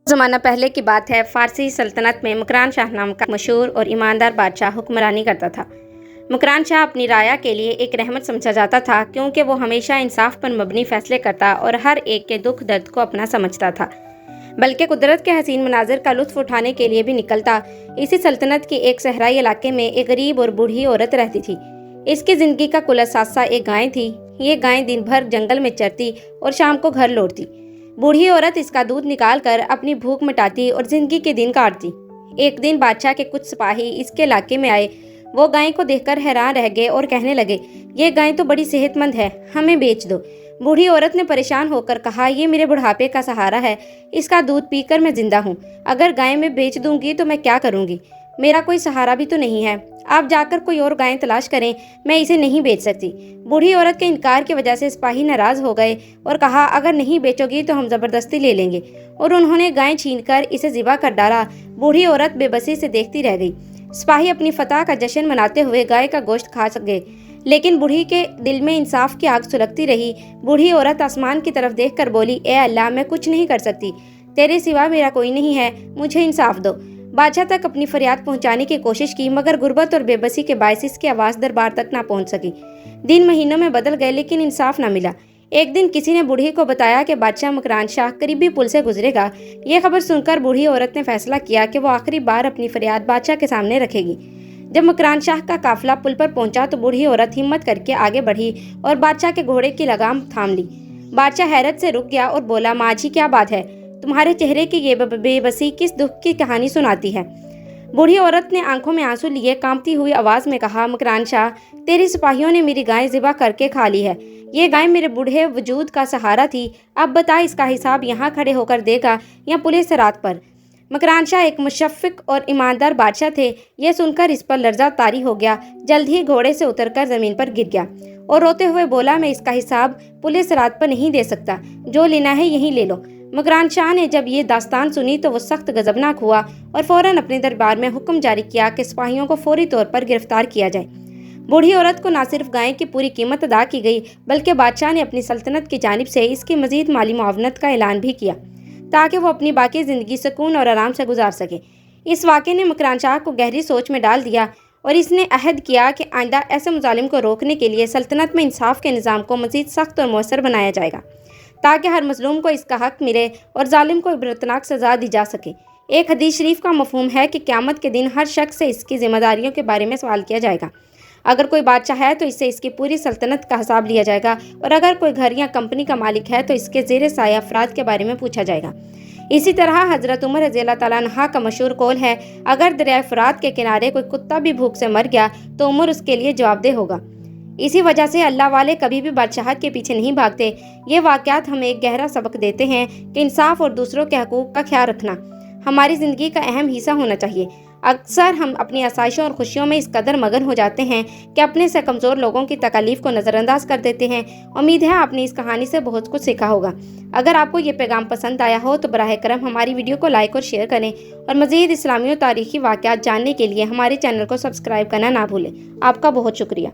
زمانہ پہلے کی بات ہے، فارسی سلطنت میں مکران شاہ نام کا مشہور اور ایماندار بادشاہ حکمرانی کرتا تھا۔ مکران شاہ اپنی رعایا کے لیے ایک رحمت سمجھا جاتا تھا، کیونکہ وہ ہمیشہ انصاف پر مبنی فیصلے کرتا اور ہر ایک کے دکھ درد کو اپنا سمجھتا تھا، بلکہ قدرت کے حسین مناظر کا لطف اٹھانے کے لیے بھی نکلتا۔ اسی سلطنت کے ایک صحرائی علاقے میں ایک غریب اور بوڑھی عورت رہتی تھی۔ اس کی زندگی کا کل اثاثہ ایک گائے تھی۔ یہ گائے دن بھر جنگل میں چرتی اور شام کو گھر لوٹتی۔ بوڑھی عورت اس کا دودھ نکال کر اپنی بھوک مٹاتی اور زندگی کے دن کاٹتی۔ ایک دن بادشاہ کے کچھ سپاہی اس کے علاقے میں آئے۔ وہ گائے کو دیکھ کر حیران رہ گئے اور کہنے لگے، یہ گائے تو بڑی صحت مند ہے، ہمیں بیچ دو۔ بوڑھی عورت نے پریشان ہو کر کہا، یہ میرے بڑھاپے کا سہارا ہے، اس کا دودھ پی کر میں زندہ ہوں۔ اگر گائے میں بیچ دوں گی تو میں کیا کروں گی؟ میرا کوئی سہارا بھی تو نہیں ہے۔ آپ جا کر کوئی اور گائے تلاش کریں، میں اسے نہیں بیچ سکتی۔ بوڑھی عورت کے انکار کی وجہ سے سپاہی ناراض ہو گئے اور کہا، اگر نہیں بیچو گی تو ہم زبردستی لے لیں گے، اور انہوں نے گائے چھین کر اسے ذبح کر ڈالا۔ بوڑھی عورت بے بسی سے دیکھتی رہ گئی۔ سپاہی اپنی فتح کا جشن مناتے ہوئے گائے کا گوشت کھا گئے، لیکن بوڑھی کے دل میں انصاف کی آگ سلگتی رہی۔ بوڑھی عورت آسمان کی طرف دیکھ کر بولی، اے اللہ، میں کچھ نہیں کر سکتی، تیرے سوا میرا کوئی نہیں ہے، مجھے انصاف دو۔ بادشاہ تک اپنی فریاد پہنچانے کی کوشش کی، مگر غربت اور بے بسی کے باعث اس کی آواز دربار تک نہ پہنچ سکی۔ دن مہینوں میں بدل گئے، لیکن انصاف نہ ملا۔ ایک دن کسی نے بوڑھی کو بتایا کہ بادشاہ مکران شاہ قریبی پل سے گزرے گا۔ یہ خبر سن کر بوڑھی عورت نے فیصلہ کیا کہ وہ آخری بار اپنی فریاد بادشاہ کے سامنے رکھے گی۔ جب مکران شاہ کا قافلہ پل پر پہنچا تو بوڑھی عورت ہمت کر کے آگے بڑھی اور بادشاہ کے گھوڑے کی لگام تھام لی۔ بادشاہ حیرت سے رک گیا اور بولا، ماجھی کیا بات ہے؟ تمہارے چہرے کی یہ بے بسی کس دکھ کی کہانی سناتی ہے؟ بوڑھی عورت نے آنکھوں میں آنسو لیے کانپتی ہوئی آواز میں کہا، مکران شاہ، تیری سپاہیوں نے میری گائے ذبح کر کے کھا لی ہے۔ یہ گائے میرے بوڑھے وجود کا سہارا تھی۔ اب بتا، اس کا حساب یہاں کھڑے ہو کر دے گا یا پولیس رات پر؟ مکران شاہ ایک مشفق اور ایماندار بادشاہ تھے۔ یہ سن کر اس پر لرزہ طاری ہو گیا۔ جلد ہی گھوڑے سے اتر کر زمین پر گر گیا اور روتے ہوئے بولا، میں اس کا حساب پولیس رات پر نہیں دے سکتا، جو لینا ہے یہیں لے لو۔ مکران شاہ نے جب یہ داستان سنی تو وہ سخت غضبناک ہوا اور فوراً اپنے دربار میں حکم جاری کیا کہ سپاہیوں کو فوری طور پر گرفتار کیا جائے۔ بوڑھی عورت کو نہ صرف گائے کی پوری قیمت ادا کی گئی، بلکہ بادشاہ نے اپنی سلطنت کی جانب سے اس کی مزید مالی معاونت کا اعلان بھی کیا، تاکہ وہ اپنی باقی زندگی سکون اور آرام سے گزار سکے۔ اس واقعے نے مکران شاہ کو گہری سوچ میں ڈال دیا اور اس نے عہد کیا کہ آئندہ ایسے مظالم کو روکنے کے لیے سلطنت میں انصاف کے نظام کو مزید سخت اور مؤثر بنایا جائے گا، تاکہ ہر مظلوم کو اس کا حق ملے اور ظالم کو عبرتناک سزا دی جا سکے۔ ایک حدیث شریف کا مفہوم ہے کہ قیامت کے دن ہر شخص سے اس کی ذمہ داریوں کے بارے میں سوال کیا جائے گا۔ اگر کوئی بادشاہ ہے تو اس سے اس کی پوری سلطنت کا حساب لیا جائے گا، اور اگر کوئی گھر یا کمپنی کا مالک ہے تو اس کے زیر سایہ افراد کے بارے میں پوچھا جائے گا۔ اسی طرح حضرت عمر رضی اللہ تعالیٰ عنہ کا مشہور قول ہے، اگر دریائے فرات کے کنارے کوئی کتا بھی بھوک سے مر گیا تو عمر اس کے لیے جواب دہ ہوگا۔ اسی وجہ سے اللہ والے کبھی بھی بادشاہت کے پیچھے نہیں بھاگتے۔ یہ واقعات ہمیں ایک گہرا سبق دیتے ہیں کہ انصاف اور دوسروں کے حقوق کا خیال رکھنا ہماری زندگی کا اہم حصہ ہونا چاہیے۔ اکثر ہم اپنی آسائشوں اور خوشیوں میں اس قدر مگن ہو جاتے ہیں کہ اپنے سے کمزور لوگوں کی تکالیف کو نظر انداز کر دیتے ہیں۔ امید ہے آپ نے اس کہانی سے بہت کچھ سیکھا ہوگا۔ اگر آپ کو یہ پیغام پسند آیا ہو تو براہ کرم ہماری ویڈیو کو لائک اور شیئر کریں، اور مزید اسلامی و تاریخی واقعات جاننے کے لیے ہمارے چینل کو سبسکرائب کرنا نہ بھولیں۔ آپ کا بہت شکریہ۔